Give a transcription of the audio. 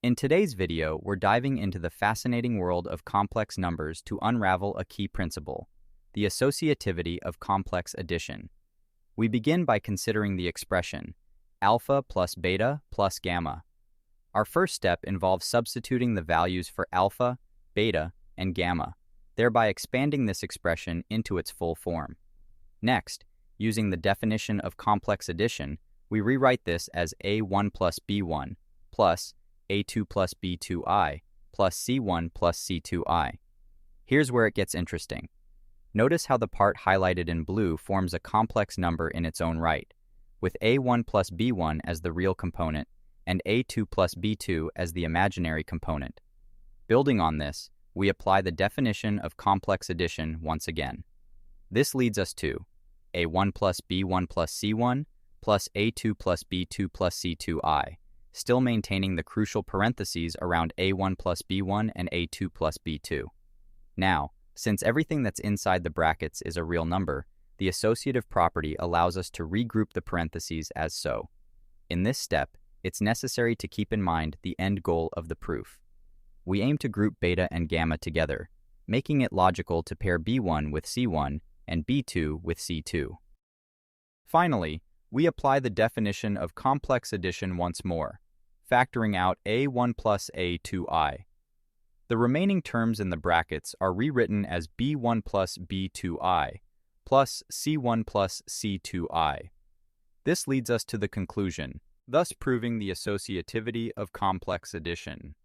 In today's video, we're diving into the fascinating world of complex numbers to unravel a key principle, the associativity of complex addition. We begin by considering the expression alpha plus beta plus gamma. Our first step involves substituting the values for alpha, beta, and gamma, thereby expanding this expression into its full form. Next, using the definition of complex addition, we rewrite this as A1 plus B1 plus A2 plus B2I plus C1 plus C2I. Here's where it gets interesting. Notice how the part highlighted in blue forms a complex number in its own right, with A1 plus B1 as the real component and A2 plus B2 as the imaginary component. Building on this, we apply the definition of complex addition once again. This leads us to A1 plus B1 plus C1 plus A2 plus B2 plus C2I, still maintaining the crucial parentheses around A1 plus B1 and A2 plus B2. Now, since everything that's inside the brackets is a real number, the associative property allows us to regroup the parentheses as so. In this step, it's necessary to keep in mind the end goal of the proof. We aim to group beta and gamma together, making it logical to pair B1 with C1 and B2 with C2. Finally, we apply the definition of complex addition once more, factoring out A1 plus A2I. The remaining terms in the brackets are rewritten as B1 plus B2I plus C1 plus C2I. This leads us to the conclusion, thus proving the associativity of complex addition.